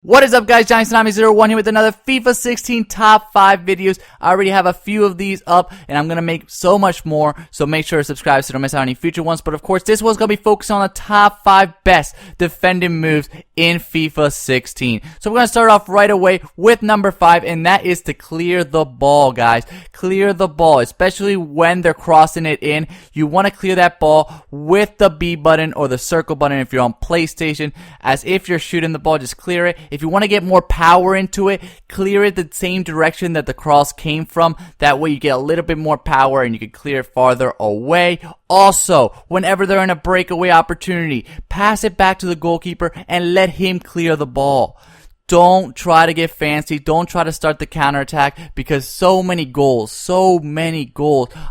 What is up, guys? Johnny01 here with another FIFA 16 top 5 videos. I already have a few of these up, and I'm gonna make so much more, so make sure to subscribe so you don't miss out on any future ones. But of course, this one's gonna be focused on the top 5 best defending moves in FIFA 16. So we're gonna start off right away with number 5, and that is to clear the ball, guys. Clear the ball, especially when they're crossing it in. You want to clear that ball with the B button or the circle button if you're on PlayStation. As if you're shooting the ball, just clear it. If you want to get more power into it, clear it the same direction that the cross came from. That way you get a little bit more power and you can clear it farther away. Also, whenever they're in a breakaway opportunity, pass it back to the goalkeeper and let him clear the ball. Don't try to get fancy. Don't try to start the counterattack, because so many goals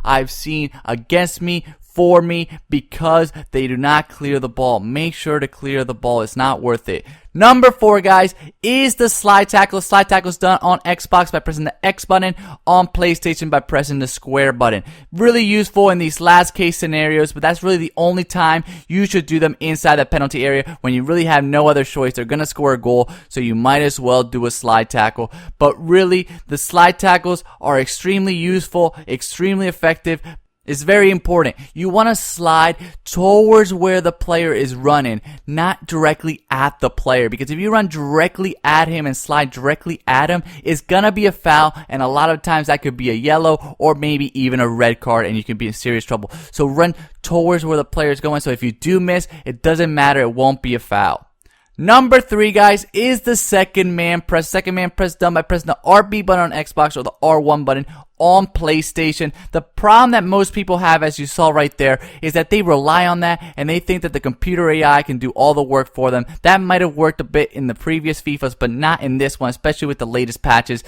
I've seen against me, for me, because they do not clear the ball. Make sure to clear the ball. It's not worth it. Number 4, guys, is the slide tackle. Slide tackle is done on Xbox by pressing the X button, on PlayStation by pressing the square button. Really useful in these last case scenarios, but that's really the only time you should do them inside the penalty area, when you really have no other choice. They're going to score a goal, so you might as well do a slide tackle. But really, the slide tackles are extremely useful, extremely effective. It's very important. You want to slide towards where the player is running, not directly at the player. Because if you run directly at him and slide directly at him, it's going to be a foul. And a lot of times that could be a yellow or maybe even a red card, and you can be in serious trouble. So run towards where the player is going. So if you do miss, it doesn't matter. It won't be a foul. Number 3, guys, is the second man press. Second man press done by pressing the RB button on Xbox or the R1 button on PlayStation. The problem that most people have, as you saw right there, is that they rely on that and they think that the computer AI can do all the work for them. That might have worked a bit in the previous FIFAs, but not in this one, especially with the latest patches.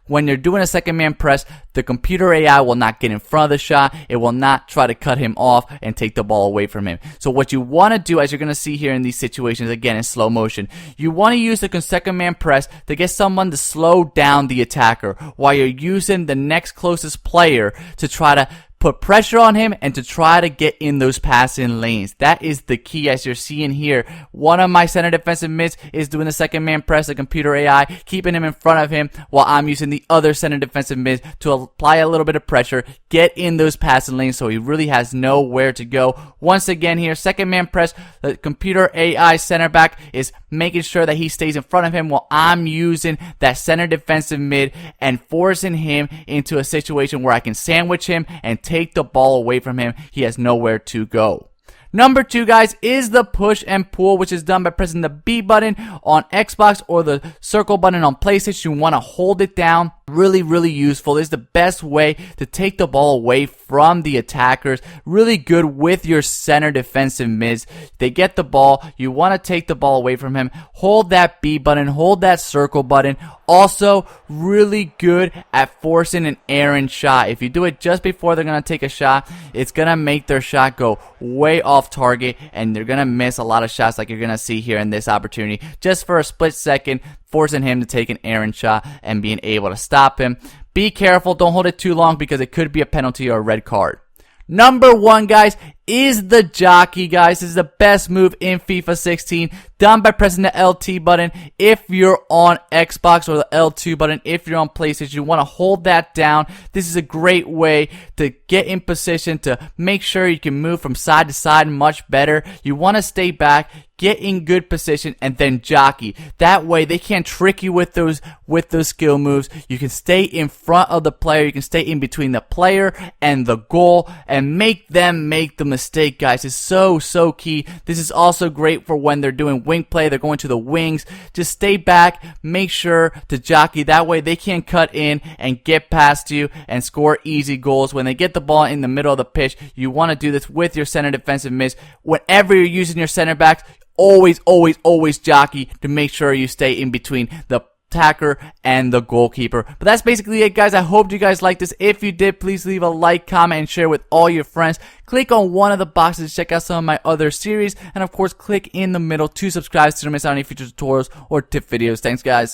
When you're doing a second man press, the computer AI will not get in front of the shot. It will not try to cut him off and take the ball away from him. So what you want to do, as you're going to see here in these situations, again in slow motion, you want to use the second man press to get someone to slow down the attacker while you're using the next closest player to try to put pressure on him and to try to get in those passing lanes. That is the key, as you're seeing here. One of my center defensive mids is doing the second man press, the computer AI, keeping him in front of him, while I'm using the other center defensive mid to apply a little bit of pressure, get in those passing lanes so he really has nowhere to go. Once again here, second man press, the computer AI center back is making sure that he stays in front of him, while I'm using that center defensive mid and forcing him into a situation where I can sandwich him and take the ball away from him. He has nowhere to go. Number 2, guys, is the push and pull, which is done by pressing the B button on Xbox or the circle button on PlayStation. You want to hold it down. Really useful. This is the best way to take the ball away from the attackers. Really good with your center defensive mids. They get the ball. You want to take the ball away from him. Hold that B button. Hold that circle button. Also, really good at forcing an errant shot. If you do it just before they're going to take a shot, it's going to make their shot go way off target, and they're going to miss a lot of shots like you're going to see here in this opportunity. Just for a split second, forcing him to take an errant shot and being able to stop him. Be careful. Don't hold it too long, because it could be a penalty or a red card. Number 1, guys, is the jockey, guys. This is the best move in FIFA 16, done by pressing the LT button if you're on Xbox, or the L2 button if you're on PlayStation. You want to hold that down. This is a great way to get in position, to make sure you can move from side to side much better. You want to stay back, get in good position, and then jockey. That way they can't trick you with those skill moves. You can stay in front of the player. You can stay in between the player and the goal and make them make the mistake, guys. It's so key. This is also great for when they're doing wing play. They're going to the wings. Just stay back. Make sure to jockey. That way they can't cut in and get past you and score easy goals. When they get the ball in the middle of the pitch, you want to do this with your center defensive mids. Whenever you're using your center backs, always jockey to make sure you stay in between the attacker and the goalkeeper. But that's basically it, guys. I hope you guys liked this. If you did, please leave a like, comment, and share with all your friends. Click on one of the boxes to check out some of my other series, and of course click in the middle to subscribe so you don't miss out on any future tutorials or tip videos. Thanks, guys.